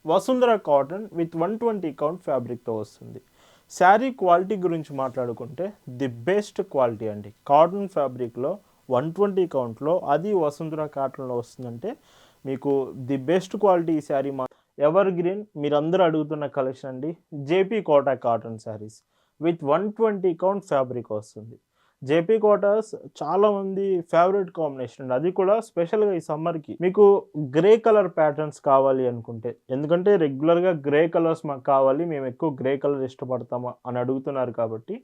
Vasundhara cotton with 120 count ఫ్యాబ్రిక్తో వస్తుంది. Saree quality గురించి మాట్లాడుకుంటే ది బెస్ట్ క్వాలిటీ అండి. కాటన్ ఫ్యాబ్రిక్లో 120 కౌంట్లో అది వసుంధర కాటన్లో వస్తుందంటే మీకు ది బెస్ట్ క్వాలిటీ ఈ శారీ ఎవర్ గ్రీన్ మీరందరూ అడుగుతున్న కలెక్షన్ అండి. JP Kota cotton saris with 120 count fabric వస్తుంది. జేపీ కోటాస్ చాలామంది ఫేవరెట్ కాంబినేషన్ అండి. అది కూడా స్పెషల్గా ఈ సమ్మర్కి మీకు గ్రే కలర్ ప్యాటర్న్స్ కావాలి అనుకుంటే, ఎందుకంటే రెగ్యులర్గా గ్రే కలర్స్ మాకు కావాలి, మేము ఎక్కువ గ్రే కలర్ ఇష్టపడతాము అని అడుగుతున్నారు కాబట్టి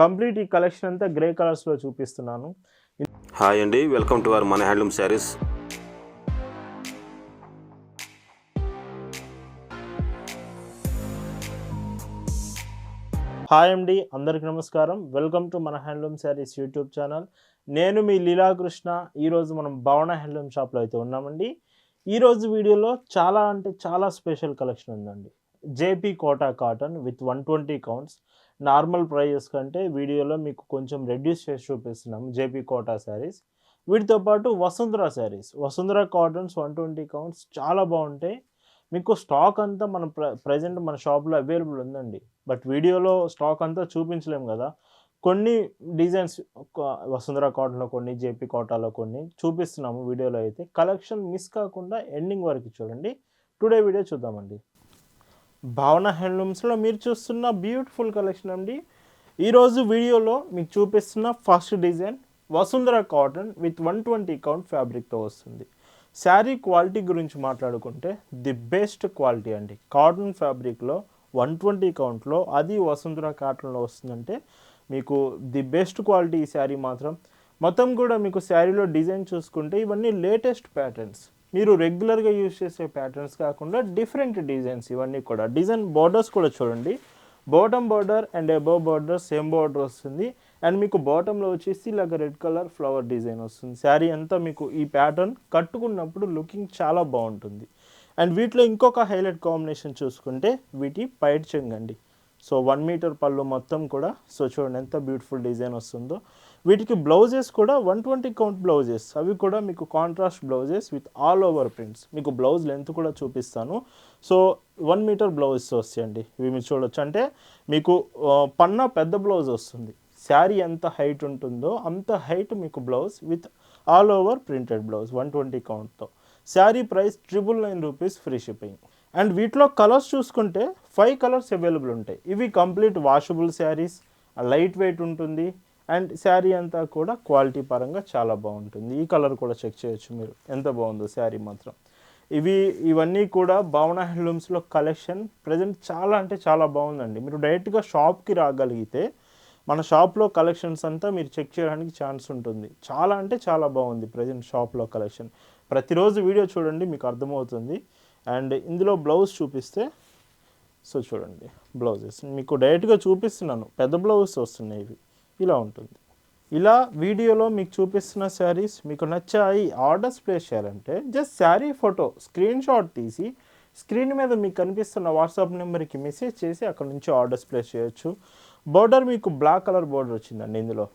కంప్లీట్ ఈ కలెక్షన్ అంతా గ్రే కలర్స్లో చూపిస్తున్నాను. హాయ్ అండి, వెల్కమ్ టు అవర్ మన హ్యాండ్లూమ్ శారీస్. హాయ్ అండి, అందరికి నమస్కారం. వెల్కమ్ టు మన హ్యాండ్లూమ్ శారీస్ యూట్యూబ్ ఛానల్. నేను మీ లీలాకృష్ణ. ఈరోజు మనం భవన హ్యాండ్లూమ్ షాప్లో అయితే ఉన్నామండి. ఈరోజు వీడియోలో చాలా అంటే చాలా స్పెషల్ కలెక్షన్ ఉందండి. JP Kota cotton with 120 counts. Normal prices కంటే వీడియోలో మీకు కొంచెం రెడ్యూస్ చేసి చూపిస్తున్నాము జేపీ కోటా శారీస్. వీటితో పాటు వసుంధర శారీస్, వసుంధర కాటన్స్ 120 కౌంట్స్ చాలా బాగుంటాయి. మీకు స్టాక్ అంతా మన ప్రజెంట్ మన షాప్లో అవైలబుల్ ఉందండి. బట్ వీడియోలో స్టాక్ అంతా చూపించలేము కదా. కొన్ని డిజైన్స్ వసుంధర కాటన్లో కొన్ని, జేపీ కోటాలో కొన్ని చూపిస్తున్నాము వీడియోలో. అయితే కలెక్షన్ మిస్ కాకుండా ఎండింగ్ వరకు చూడండి. టుడే వీడియో చూద్దామండి. భావన హ్యాండ్లూమ్స్లో మీరు చూస్తున్న బ్యూటిఫుల్ కలెక్షన్ అండి. ఈరోజు వీడియోలో మీకు చూపిస్తున్న first design Vasundhara cotton with 120 count ఫ్యాబ్రిక్తో వస్తుంది. శారీ క్వాలిటీ గురించి మాట్లాడుకుంటే ది బెస్ట్ క్వాలిటీ అండి. కాటన్ ఫ్యాబ్రిక్లో 120 కౌంట్లో అది వసుంధర కాటన్లో వస్తుందంటే మీకు ది బెస్ట్ క్వాలిటీ ఈ శారీ మాత్రం. మొత్తం కూడా మీకు శారీలో డిజైన్ చూసుకుంటే ఇవన్నీ లేటెస్ట్ ప్యాటర్న్స్, మీరు రెగ్యులర్గా యూజ్ చేసే ప్యాటర్న్స్ కాకుండా డిఫరెంట్ డిజైన్స్ ఇవన్నీ కూడా. డిజైన్ బార్డర్స్ కూడా చూడండి, bottom border and above border same border వస్తుంది. అండ్ మీకు బాటంలో వచ్చేసి ఇలాగ రెడ్ కలర్ ఫ్లవర్ డిజైన్ వస్తుంది. శారీ అంతా మీకు ఈ ప్యాటర్న్ కట్టుకున్నప్పుడు లుకింగ్ చాలా బాగుంటుంది. అండ్ వీటిలో ఇంకొక హైలైట్ కాంబినేషన్ చూసుకుంటే వీటి పైట్ చెంగ్ అండి. సో 1 మీటర్ పళ్ళు మొత్తం కూడా. సో చూడండి ఎంత బ్యూటిఫుల్ డిజైన్ వస్తుందో. వీటికి బ్లౌజెస్ కూడా 120 కౌంట్ బ్లౌజెస్, అవి కూడా మీకు contrast blouses with all over prints. మీకు బ్లౌజ్ లెంత్ కూడా చూపిస్తాను. సో 1 మీటర్ బ్లౌజెస్ వస్తాయండి ఇవి మీరు చూడొచ్చు. అంటే మీకు పన్నా పెద్ద బ్లౌజ్ వస్తుంది. శారీ ఎంత హైట్ ఉంటుందో అంత హైట్ మీకు blouse with all over printed blouse 120 కౌంట్తో. Saree price 999 rupees free shipping. And వీటిలో కలర్స్ చూసుకుంటే 5 కలర్స్ అవైలబుల్ ఉంటాయి. ఇవి complete washable sarees, light weight ఉంటుంది. అండ్ శారీ అంతా కూడా క్వాలిటీ పరంగా చాలా బాగుంటుంది. ఈ కలర్ కూడా చెక్ చేయొచ్చు మీరు, ఎంత బాగుందో శారీ మాత్రం. ఇవన్నీ కూడా భావన హ్యాండ్లూమ్స్లో కలెక్షన్ ప్రజెంట్ చాలా అంటే చాలా బాగుందండి. మీరు డైరెక్ట్గా షాప్కి రాగలిగితే మన షాప్లో కలెక్షన్స్ అంతా మీరు చెక్ చేయడానికి ఛాన్స్ ఉంటుంది. చాలా అంటే చాలా బాగుంది ప్రజెంట్ షాప్లో కలెక్షన్. ప్రతిరోజు వీడియో చూడండి, మీకు అర్థమవుతుంది. అండ్ ఇందులో బ్లౌజ్ చూపిస్తే, సో చూడండి బ్లౌజెస్ మీకు డైరెక్ట్గా చూపిస్తున్నాను, పెద్ద బ్లౌజెస్ వస్తున్నాయి. ఇవి ఇలా ఉంటుంది. ఇలా వీడియోలో మీకు చూపిస్తున్న శారీస్ మీకు నచ్చాయి, ఆర్డర్స్ ప్లేస్ చేయాలంటే just sari photo screen shot తీసి స్క్రీన్ మీద మీకు కనిపిస్తున్న వాట్సాప్ నెంబర్కి మెసేజ్ చేసి అక్కడ నుంచి ఆర్డర్స్ ప్లేస్ చేయొచ్చు. బోర్డర్ మీకు బ్లాక్ కలర్ బోర్డర్ వచ్చిందండి ఇందులో.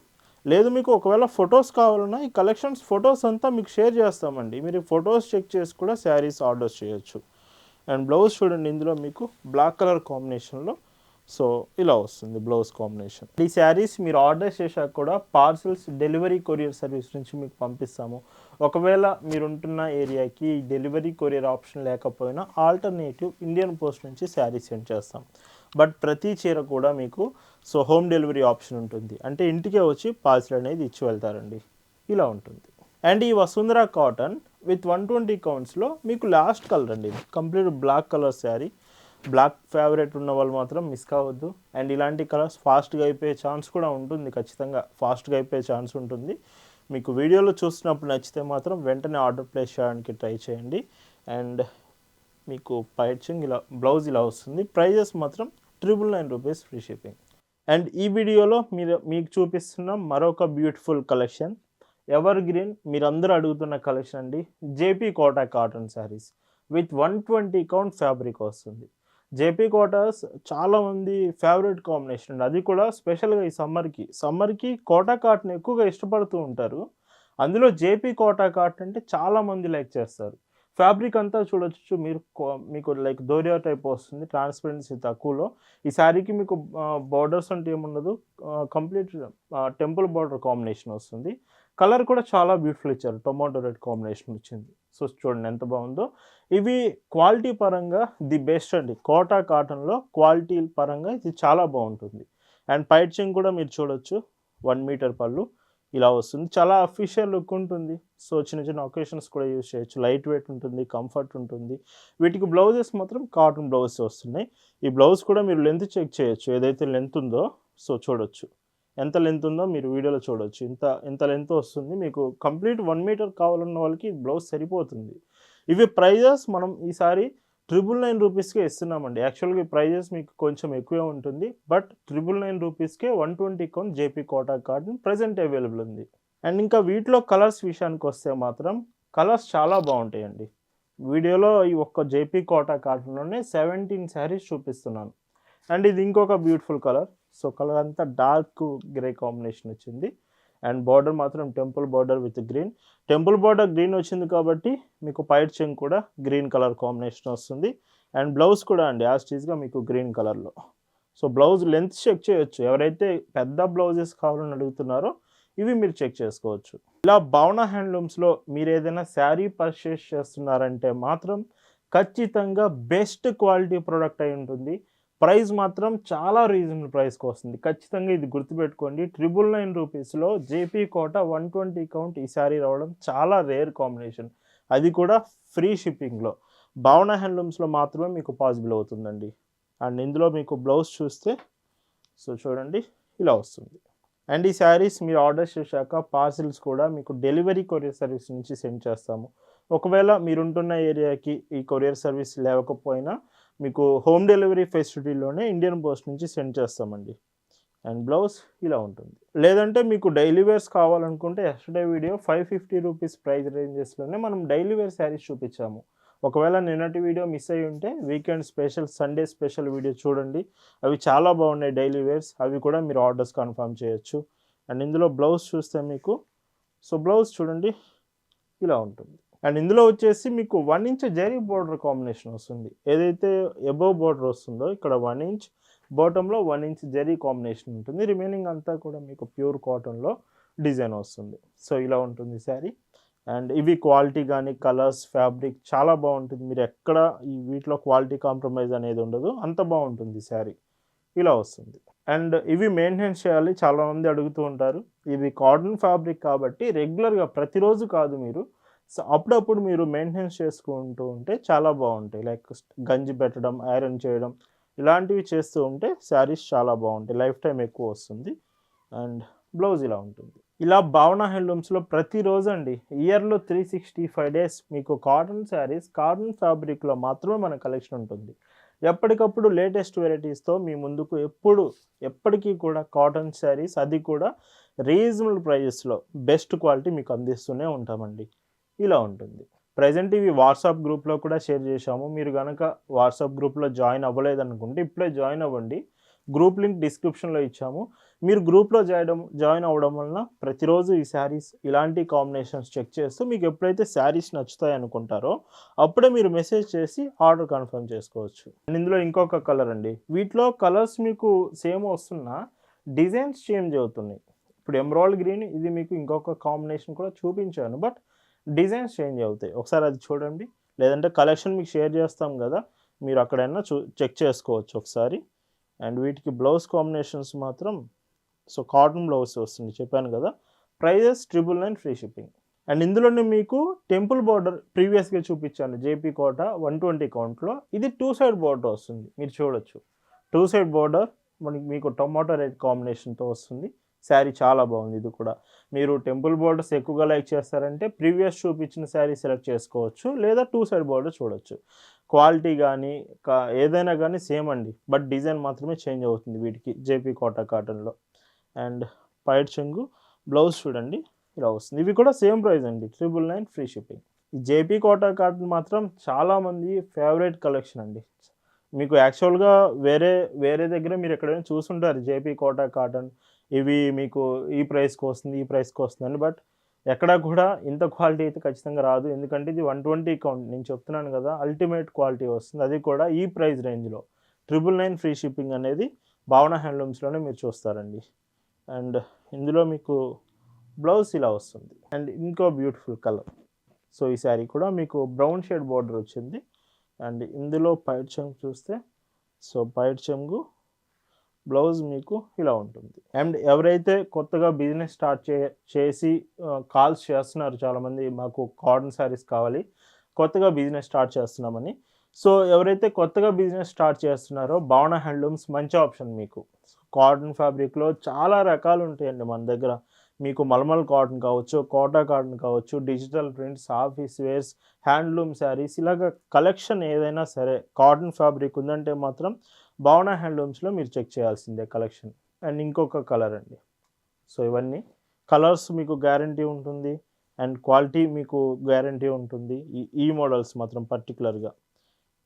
లేదు మీకు ఒకవేళ ఫొటోస్ కావాలన్నా ఈ కలెక్షన్స్ ఫొటోస్ అంతా మీకు షేర్ చేస్తామండి. మీరు ఫొటోస్ చెక్ చేసి కూడా శారీస్ ఆర్డర్స్ చేయొచ్చు. అండ్ బ్లౌజ్ చూడండి, ఇందులో మీకు బ్లాక్ కలర్ కాంబినేషన్లో సో ఇలా వస్తుంది బ్లౌజ్ కాంబినేషన్. ఈ శారీస్ మీరు ఆర్డర్ చేశాక కూడా పార్సల్స్ డెలివరీ కొరియర్ సర్వీస్ నుంచి మీకు పంపిస్తాము. ఒకవేళ మీరు ఉంటున్న ఏరియాకి డెలివరీ కొరియర్ ఆప్షన్ లేకపోయినా ఆల్టర్నేటివ్ ఇండియన్ పోస్ట్ నుంచి శారీ సెండ్ చేస్తాం. బట్ ప్రతి చీర కూడా మీకు సో హోమ్ డెలివరీ ఆప్షన్ ఉంటుంది. అంటే ఇంటికే వచ్చి పార్సల్ అనేది ఇచ్చి వెళ్తారండి. ఇలా ఉంటుంది. అండ్ ఈ వసుంధర కాటన్ విత్ 120 కౌంట్స్లో మీకు లాస్ట్ కలర్ అండి, complete black colour sari. Black favourite ఉన్న వాళ్ళు మాత్రం మిస్ కావద్దు. అండ్ ఇలాంటి కలర్స్ ఫాస్ట్గా అయిపోయే ఛాన్స్ కూడా ఉంటుంది, ఖచ్చితంగా ఫాస్ట్గా అయిపోయే ఛాన్స్ ఉంటుంది. మీకు వీడియోలో చూసినప్పుడు నచ్చితే మాత్రం వెంటనే ఆర్డర్ ప్లేస్ చేయడానికి ట్రై చేయండి. అండ్ మీకు పైచింగ్ ఇలా బ్లౌజ్ ఇలా వస్తుంది. ప్రైజెస్ మాత్రం 999 రూపీస్ ఫ్రీ షిప్పింగ్. అండ్ ఈ వీడియోలో మీకు చూపిస్తున్న మరొక బ్యూటిఫుల్ కలెక్షన్ ఎవర్ గ్రీన్ మీరందరూ అడుగుతున్న కలెక్షన్ అండి. JP Kota cotton saris with 120 count fabric వస్తుంది. జేపీ కోటాస్ చాలామంది ఫేవరెట్ కాంబినేషన్ అండి. అది కూడా స్పెషల్గా ఈ సమ్మర్కి కోటా కాటన్ ఎక్కువగా ఇష్టపడుతూ ఉంటారు. అందులో జేపీ కోటా కాటన్ అంటే చాలామంది లైక్ చేస్తారు. ఫ్యాబ్రిక్ అంతా చూడొచ్చు మీరు మీకు లైక్ దోరియా టైప్ వస్తుంది, ట్రాన్స్పరెన్సీ తక్కువలో. ఈ శారీకి మీకు బార్డర్స్ అంటే ఏముండదు, కంప్లీట్ టెంపుల్ బార్డర్ కాంబినేషన్ వస్తుంది. కలర్ కూడా చాలా బ్యూటిఫుల్ ఇచ్చారు, టొమాటో రెడ్ కాంబినేషన్ వచ్చింది. సో చూడండి ఎంత బాగుందో. ఇవి క్వాలిటీ పరంగా ది బెస్ట్ అండి. కోటా కాటన్లో క్వాలిటీ పరంగా ఇది చాలా బాగుంటుంది. అండ్ పైచింగ్ కూడా మీరు చూడొచ్చు, 1 మీటర్ పళ్ళు ఇలా వస్తుంది. చాలా అఫీషియల్ లుక్ ఉంటుంది. సో చిన్న చిన్న ఒకేషన్స్ కూడా యూజ్ చేయొచ్చు. లైట్ వెయిట్ ఉంటుంది, కంఫర్ట్ ఉంటుంది. వీటికి బ్లౌజెస్ మాత్రం కాటన్ బ్లౌజెస్ వస్తున్నాయి. ఈ బ్లౌజ్ కూడా మీరు లెంత్ చెక్ చేయొచ్చు, ఏదైతే లెంత్ ఉందో. సో చూడొచ్చు ఎంత లెంత్ ఉందో మీరు వీడియోలో చూడొచ్చు. ఇంత లెంత్ వస్తుంది. మీకు కంప్లీట్ 1 మీటర్ కావాలన్న వాళ్ళకి బ్లౌజ్ సరిపోతుంది. ఇవి ప్రైజెస్ మనం ఈసారి 999 రూపీస్కే ఇస్తున్నామండి. యాక్చువల్గా ఈ ప్రైజెస్ మీకు కొంచెం ఎక్కువే ఉంటుంది, బట్ 999 రూపీస్కే 120 count JP Kota cotton present available ఉంది. అండ్ ఇంకా వీటిలో కలర్స్ విషయానికి వస్తే మాత్రం కలర్స్ చాలా బాగుంటాయండి. వీడియోలో ఈ ఒక్క జేపీ కోటా కాటన్లోనే 17 శారీస్ చూపిస్తున్నాను. అండ్ ఇది ఇంకొక బ్యూటిఫుల్ కలర్. సో కలర్ అంతా డార్క్ గ్రే కాంబినేషన్ వచ్చింది. అండ్ బార్డర్ మాత్రం temple border with green. Temple border green వచ్చింది కాబట్టి మీకు పైట్ చెంగ్ కూడా గ్రీన్ కలర్ కాంబినేషన్ వస్తుంది. అండ్ బ్లౌజ్ కూడా అండి యాజ్ టీజ్గా మీకు గ్రీన్ కలర్లో. సో బ్లౌజ్ లెంత్ చెక్ చేయొచ్చు. ఎవరైతే పెద్ద బ్లౌజెస్ కావాలని అడుగుతున్నారో ఇవి మీరు చెక్ చేసుకోవచ్చు. ఇలా భావన హ్యాండ్లూమ్స్లో మీరు ఏదైనా శారీ పర్చేస్ చేస్తున్నారంటే మాత్రం ఖచ్చితంగా బెస్ట్ క్వాలిటీ ప్రోడక్ట్ అయి ఉంటుంది. ప్రైస్ మాత్రం చాలా రీజనబుల్ ప్రైస్కి వస్తుంది. ఖచ్చితంగా ఇది గుర్తుపెట్టుకోండి. 999 రూపీస్లో జేపీ కోట 120 కౌంట్ ఈ శారీ రావడం చాలా రేర్ కాంబినేషన్. అది కూడా ఫ్రీ షిప్పింగ్లో. భావన హ్యాండ్లూమ్స్లో మాత్రమే మీకు పాసిబుల్ అవుతుందండి. అండ్ ఇందులో మీకు బ్లౌజ్ చూస్తే సో చూడండి ఇలా వస్తుంది. అండ్ ఈ శారీస్ మీరు ఆర్డర్ చేశాక పార్సిల్స్ కూడా మీకు డెలివరీ కొరియర్ సర్వీస్ నుంచి సెండ్ చేస్తాము. ఒకవేళ మీరుంటున్న ఏరియాకి ఈ కొరియర్ సర్వీస్ లేకపోయినా మీకు హోమ్ డెలివరీ ఫెసిలిటీలోనే ఇండియన్ పోస్ట్ నుంచి సెండ్ చేస్తామండి. అండ్ బ్లౌజ్ ఇలా ఉంటుంది. లేదంటే మీకు డైలీ వేర్స్ కావాలనుకుంటే ఎస్టర్డే వీడియో 550 రూపీస్ ప్రైస్ రేంజెస్లోనే మనం డైలీ వేర్ శారీస్ చూపించాము. ఒకవేళ నిన్నటి వీడియో మిస్ అయ్యి ఉంటే weekend special, Sunday special video చూడండి. అవి చాలా బాగున్నాయి డైలీ వేర్స్. అవి కూడా మీరు ఆర్డర్స్ కన్ఫర్మ్ చేయొచ్చు. అండ్ ఇందులో బ్లౌజ్ చూస్తే మీకు సో బ్లౌజ్ చూడండి ఇలా ఉంటుంది. అండ్ ఇందులో వచ్చేసి మీకు 1 ఇంచ్ జరీ బోర్డర్ కాంబినేషన్ వస్తుంది. ఏదైతే ఎబోవ్ బోర్డర్ వస్తుందో ఇక్కడ 1 ఇంచ్, బాటంలో 1 ఇంచ్ జరీ కాంబినేషన్ ఉంటుంది. రిమైనింగ్ అంతా కూడా మీకు ప్యూర్ కాటన్లో డిజైన్ వస్తుంది. సో ఇలా ఉంటుంది శారీ. అండ్ ఇవి క్వాలిటీ కానీ కలర్స్, ఫ్యాబ్రిక్ చాలా బాగుంటుంది. మీరు ఎక్కడ ఈ వీటిలో క్వాలిటీ కాంప్రమైజ్ అనేది ఉండదు, అంత బాగుంటుంది శారీ. ఇలా వస్తుంది. అండ్ ఇవి మెయింటెనెన్స్ చేయాలి, చాలామంది అడుగుతూ ఉంటారు. ఇవి కాటన్ ఫ్యాబ్రిక్ కాబట్టి రెగ్యులర్గా ప్రతిరోజు కాదు, మీరు సో అప్పుడప్పుడు మీరు మెయింటెనెన్స్ చేసుకుంటూ ఉంటే చాలా బాగుంటాయి. లైక్ గంజి పెట్టడం, ఐరన్ చేయడం ఇలాంటివి చేస్తూ ఉంటే శారీస్ చాలా బాగుంటాయి, లైఫ్ టైం ఎక్కువ వస్తుంది. అండ్ బ్లౌజ్ ఇలా ఉంటుంది. ఇలా భావన హ్యాండ్లూమ్స్లో ప్రతిరోజు అండి, ఇయర్లో 365 డేస్ మీకు కాటన్ శారీస్, కాటన్ ఫ్యాబ్రిక్లో మాత్రమే మన కలెక్షన్ ఉంటుంది. ఎప్పటికప్పుడు లేటెస్ట్ వెరైటీస్తో మీ ముందుకు ఎప్పటికీ కూడా కాటన్ శారీస్, అది కూడా రీజనబుల్ ప్రైజెస్లో బెస్ట్ క్వాలిటీ మీకు అందిస్తూనే ఉంటామండి. ఇలా ఉంటుంది. ప్రజెంట్ ఇవి వాట్సాప్ గ్రూప్లో కూడా షేర్ చేశాము. మీరు కనుక వాట్సాప్ గ్రూప్లో జాయిన్ అవ్వలేదనుకుంటే ఇప్పుడే జాయిన్ అవ్వండి. గ్రూప్ లింక్ డిస్క్రిప్షన్లో ఇచ్చాము. మీరు గ్రూప్లో జాయిన్ అవ్వడం వలన ప్రతిరోజు ఈ శారీస్ ఇలాంటి కాంబినేషన్స్ చెక్ చేస్తూ మీకు ఎప్పుడైతే శారీస్ నచ్చుతాయి అనుకుంటారో అప్పుడే మీరు మెసేజ్ చేసి ఆర్డర్ కన్ఫర్మ్ చేసుకోవచ్చు. అండ్ ఇందులో ఇంకొక కలర్ అండి. వీటిలో కలర్స్ మీకు సేమ్ వస్తున్నా డిజైన్స్ చేంజ్ అవుతున్నాయి. ఇప్పుడు ఎమరాల్డ్ గ్రీన్, ఇది మీకు ఇంకొక కాంబినేషన్ కూడా చూపించాను, బట్ డిజైన్స్ చేంజ్ అవుతాయి. ఒకసారి అది చూడండి, లేదంటే కలెక్షన్ మీకు షేర్ చేస్తాం కదా, మీరు అక్కడైనా చెక్ చేసుకోవచ్చు ఒకసారి. అండ్ వీటికి బ్లౌజ్ కాంబినేషన్స్ మాత్రం సో కాటన్ బ్లౌజ్ వస్తుంది చెప్పాను కదా. Prices 999 free shipping. అండ్ ఇందులోనే మీకు టెంపుల్ బార్డర్ ప్రీవియస్గా చూపించాను జేపీ కోట 120 కౌంట్లో. ఇది 2 సైడ్ బార్డర్ వస్తుంది, మీరు చూడొచ్చు. 2 సైడ్ బార్డర్ మీకు టొమాటో రెడ్ కాంబినేషన్తో వస్తుంది. శారీ చాలా బాగుంది. ఇది కూడా మీరు టెంపుల్ బార్డర్స్ ఎక్కువగా లైక్ చేస్తారంటే ప్రీవియస్ చూపించిన శారీ సెలెక్ట్ చేసుకోవచ్చు, లేదా 2 సైడ్ బార్డర్ చూడొచ్చు. క్వాలిటీ కానీ ఏదైనా కానీ సేమ్ అండి, బట్ డిజైన్ మాత్రమే చేంజ్ అవుతుంది వీటికి జేపీ కోటా కాటన్లో. అండ్ పైట్ చెంగు, బ్లౌజ్ చూడండి ఇలా వస్తుంది. ఇవి కూడా సేమ్ ప్రైస్ అండి, 999 ఫ్రీ షిప్పింగ్. ఈ జేపీ కోటా కాటన్ మాత్రం చాలామంది ఫేవరెట్ కలెక్షన్ అండి. మీకు యాక్చువల్గా వేరే దగ్గర మీరు ఎక్కడైనా చూసుంటారు జేపీ కోటా కాటన్, ఇవి మీకు ఈ ప్రైస్కి వస్తుంది, ఈ ప్రైస్కి వస్తుందని. బట్ ఎక్కడా కూడా ఇంత క్వాలిటీ అయితే ఖచ్చితంగా రాదు. ఎందుకంటే ఇది 120 కౌంట్. నేను చెప్తున్నాను కదా! అల్టిమేట్ క్వాలిటీ వస్తుంది. అది కూడా ఈ ప్రైస్ రేంజ్‌లో. 999 ఫ్రీ షిప్పింగ్ అనేది భావన హ్యాండ్లూమ్స్‌లోనే మీరు చూస్తారండి. అండ్ ఇందులో మీకు బ్లౌజ్ ఇలా వస్తుంది. అండ్ ఇంకో బ్యూటిఫుల్ కలర్. సో, ఈ శారీ కూడా మీకు బ్రౌన్ షేడ్ బోర్డర్ వచ్చింది. అండ్ ఇందులో పైట్ చెంగు చూస్తే సో, పైట్ చెంగు బ్లౌజ్ మీకు ఇలా ఉంటుంది. అండ్ ఎవరైతే కొత్తగా బిజినెస్ స్టార్ట్ చేసి కాల్స్ చేస్తున్నారు చాలామంది, మాకు కాటన్ శారీస్ కావాలి, కొత్తగా బిజినెస్ స్టార్ట్ చేస్తున్నామని. సో, ఎవరైతే కొత్తగా బిజినెస్ స్టార్ట్ చేస్తున్నారో భావన హ్యాండ్లూమ్స్ మంచి ఆప్షన్ మీకు. కాటన్ ఫ్యాబ్రిక్‌లో చాలా రకాలు ఉంటాయండి మన దగ్గర. మీకు మల్మల్ కాటన్ కావచ్చు, కోటా కాటన్ కావచ్చు, digital prints, office wears, handloom saris ఇలాగ కలెక్షన్ ఏదైనా సరే కాటన్ ఫ్యాబ్రిక్ ఉందంటే మాత్రం భావన హ్యాండ్లూమ్స్‌లో మీరు చెక్ చేయాల్సిందే కలెక్షన్. అండ్ ఇంకొక కలర్ అండి. సో, ఇవన్నీ కలర్స్ మీకు గ్యారంటీ ఉంటుంది. అండ్ క్వాలిటీ మీకు గ్యారంటీ ఉంటుంది. ఈ మోడల్స్ మాత్రం పర్టిక్యులర్‌గా.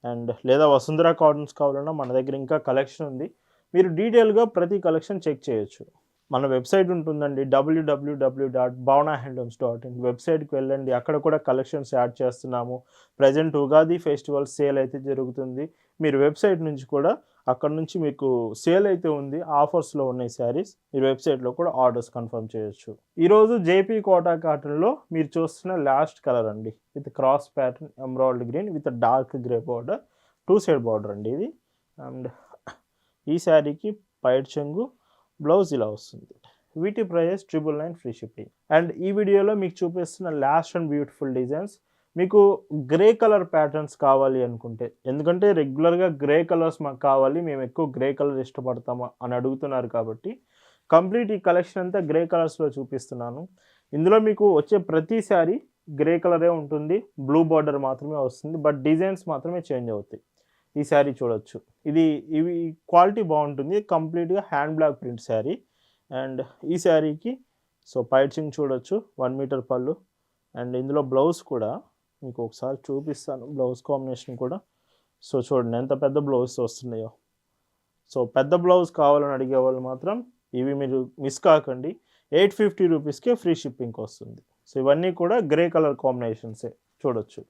అండ్ లేదా వసుంధర కాటన్స్ కావాలన్నా మన దగ్గర ఇంకా కలెక్షన్ ఉంది. మీరు డీటెయిల్‌గా ప్రతి కలెక్షన్ చెక్ చేయొచ్చు. మన వెబ్సైట్ ఉంటుందండి www.bhavanahandlooms.in. వెబ్సైట్‌కి వెళ్ళండి. అక్కడ కూడా కలెక్షన్స్ యాడ్ చేస్తున్నాము. ప్రెజెంట్ ఉగాది ఫెస్టివల్ సేల్ అయితే జరుగుతుంది. మీరు వెబ్సైట్ నుంచి కూడా అక్కడ నుంచి మీకు సేల్ అయితే ఉంది. ఆఫర్స్‌లో ఉన్నాయి శారీస్. మీరు వెబ్సైట్‌లో కూడా ఆర్డర్స్ కన్ఫర్మ్ చేయొచ్చు. ఈరోజు జేపీ కోటా కాటన్‌లో మీరు చూస్తున్న లాస్ట్ కలర్ అండి. With cross pattern emerald green with dark grey border. 2 side border అండి ఇది. అండ్ ఈ శారీకి పైట్ చెంగు, బ్లౌజ్ ఇలా వస్తుంది. వీటి ప్రైస్ 999 ఫ్రీ షిప్పింగ్. అండ్ ఈ వీడియోలో మీకు చూపిస్తున్న లాస్ట్ అండ్ బ్యూటిఫుల్ డిజైన్స్ మీకు గ్రే కలర్ ప్యాటర్న్స్ కావాలి అనుకుంటే, ఎందుకంటే రెగ్యులర్‌గా గ్రే కలర్స్ మాకు కావాలి, మేము ఎక్కువ గ్రే కలర్ ఇష్టపడతాము అని అడుగుతున్నారు కాబట్టి కంప్లీట్ ఈ కలెక్షన్ అంతా గ్రే కలర్స్‌లో చూపిస్తున్నాను. ఇందులో మీకు వచ్చే ప్రతి శారీ గ్రే కలరే ఉంటుంది. బ్లూ బార్డర్ మాత్రమే వస్తుంది. బట్ డిజైన్స్ మాత్రమే చేంజ్ అవుతాయి. ఈ శారీ చూడొచ్చు. ఇవి క్వాలిటీ బాగుంటుంది. కంప్లీట్‌గా hand black print sari. And ఈ శారీకి సో, పైట్ చెంగు చూడొచ్చు. 1 మీటర్ పళ్ళు. అండ్ ఇందులో బ్లౌజ్ కూడా మీకు ఒకసారి చూపిస్తాను. బ్లౌజ్ కాంబినేషన్ కూడా. సో, చూడండి ఎంత పెద్ద బ్లౌజ్ వస్తున్నాయో. సో, పెద్ద బ్లౌజ్ కావాలని అడిగేవాళ్ళు మాత్రం ఇవి మీరు మిస్ కాకండి. 850 రూపీస్‌కే ఫ్రీ షిప్పింగ్‌కి వస్తుంది. సో, ఇవన్నీ కూడా గ్రే కలర్ కాంబినేషన్సే చూడొచ్చు.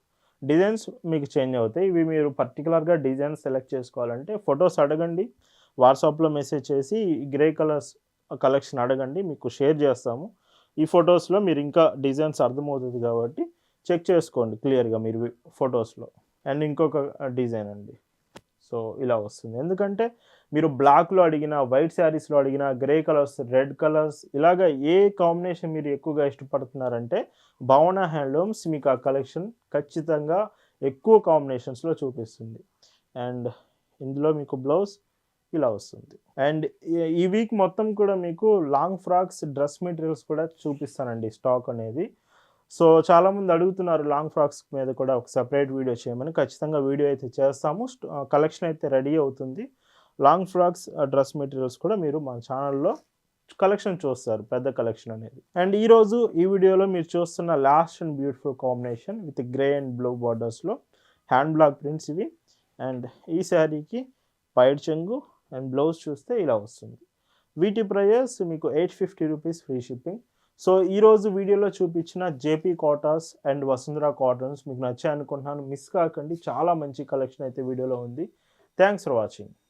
డిజైన్స్ మీకు చేంజ్ అవుతాయి. ఇవి మీరు పర్టిక్యులర్‌గా డిజైన్స్ సెలెక్ట్ చేసుకోవాలంటే ఫోటోస్ అడగండి. వాట్సాప్‌లో మెసేజ్ చేసి గ్రే కలర్స్ కలెక్షన్ అడగండి. మీకు షేర్ చేస్తాము. ఈ ఫోటోస్‌లో మీరు ఇంకా డిజైన్స్ అర్థమవుతుంది కాబట్టి చెక్ చేసుకోండి క్లియర్‌గా మీరు ఫోటోస్‌లో. అండ్ ఇంకొక డిజైన్ అండి. సో, ఇలా వస్తుంది. ఎందుకంటే మీరు బ్లాక్‌లో అడిగినా, వైట్ శారీస్‌లో అడిగినా, గ్రే కలర్స్, రెడ్ కలర్స్ ఇలాగ ఏ కాంబినేషన్ మీరు ఎక్కువగా ఇష్టపడుతున్నారంటే భావన హ్యాండ్లూమ్స్ మీకు ఆ కలెక్షన్ ఖచ్చితంగా ఎక్కువ కాంబినేషన్స్‌లో చూపిస్తుంది. అండ్ ఇందులో మీకు బ్లౌజ్ ఇలా వస్తుంది. అండ్ ఈ వీక్ మొత్తం కూడా మీకు లాంగ్ ఫ్రాక్స్, డ్రెస్ మెటీరియల్స్ కూడా చూపిస్తానండి స్టాక్ అనేది. సో, చాలామంది అడుగుతున్నారు లాంగ్ ఫ్రాక్స్ మీద కూడా ఒక సెపరేట్ వీడియో చేయమని. ఖచ్చితంగా వీడియో అయితే చేస్తాము. కలెక్షన్ అయితే రెడీ అవుతుంది. లాంగ్ ఫ్రాక్స్, డ్రెస్ మెటీరియల్స్ కూడా మీరు మన ఛానల్‌లో కలెక్షన్ చూస్తారు. పెద్ద కలెక్షన్ అనేది. అండ్ ఈరోజు ఈ వీడియోలో మీరు చూస్తున్న last and beautiful combination with grey and blue బార్డర్స్‌లో హ్యాండ్ బ్లాక్ ప్రింట్స్ ఇవి. అండ్ ఈ శారీకి పైట్ చెంగు అండ్ బ్లౌజ్ చూస్తే ఇలా వస్తుంది. వీటి ప్రైస్ మీకు 850 రూపీస్ ఫ్రీ షిప్పింగ్. సో, ఈరోజు వీడియోలో చూపించిన JP Kotas and Vasundhara cottons మీకు నచ్చాయి అనుకుంటున్నాను. మిస్ కాకండి. చాలా మంచి కలెక్షన్ అయితే వీడియోలో ఉంది. Thanks for watching.